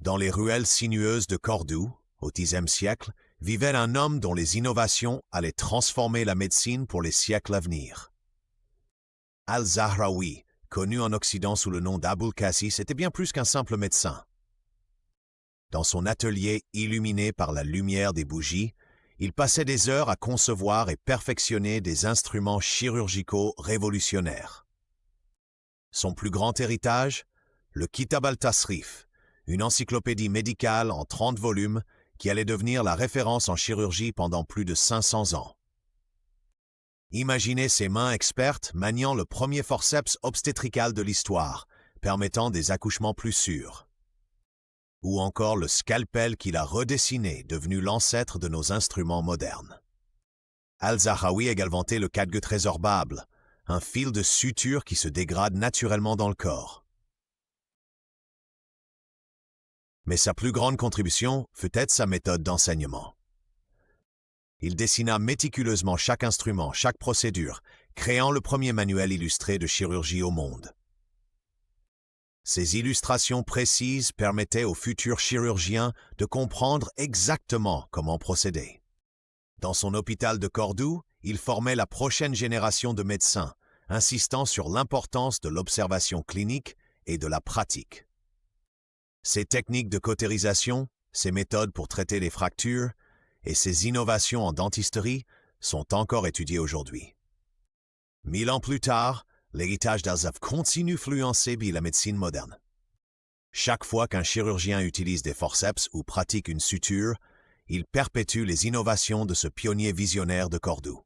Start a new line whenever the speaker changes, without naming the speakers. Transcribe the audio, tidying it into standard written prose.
Dans les ruelles sinueuses de Cordoue, au Xe siècle, vivait un homme dont les innovations allaient transformer la médecine pour les siècles à venir. Al-Zahraoui, connu en Occident sous le nom d'Abul Qasis, était bien plus qu'un simple médecin. Dans son atelier illuminé par la lumière des bougies, il passait des heures à concevoir et perfectionner des instruments chirurgicaux révolutionnaires. Son plus grand héritage, le Kitab al-Tasrif, une encyclopédie médicale en 30 volumes qui allait devenir la référence en chirurgie pendant plus de 500 ans. Imaginez ses mains expertes maniant le premier forceps obstétrical de l'histoire, permettant des accouchements plus sûrs. Ou encore le scalpel qu'il a redessiné, devenu l'ancêtre de nos instruments modernes. Al-Zahraoui a inventé le Cadgue résorbable, un fil de suture qui se dégrade naturellement dans le corps. Mais sa plus grande contribution fut être sa méthode d'enseignement. Il dessina méticuleusement chaque instrument, chaque procédure, créant le premier manuel illustré de chirurgie au monde. Ces illustrations précises permettaient aux futurs chirurgiens de comprendre exactement comment procéder. Dans son hôpital de Cordoue, il formait la prochaine génération de médecins, insistant sur l'importance de l'observation clinique et de la pratique. Ses techniques de cautérisation, ses méthodes pour traiter les fractures et ses innovations en dentisterie sont encore étudiées aujourd'hui. 1000 ans plus tard, l'héritage d'Al-Zahraoui continue d'influencer la médecine moderne. Chaque fois qu'un chirurgien utilise des forceps ou pratique une suture, il perpétue les innovations de ce pionnier visionnaire de Cordoue.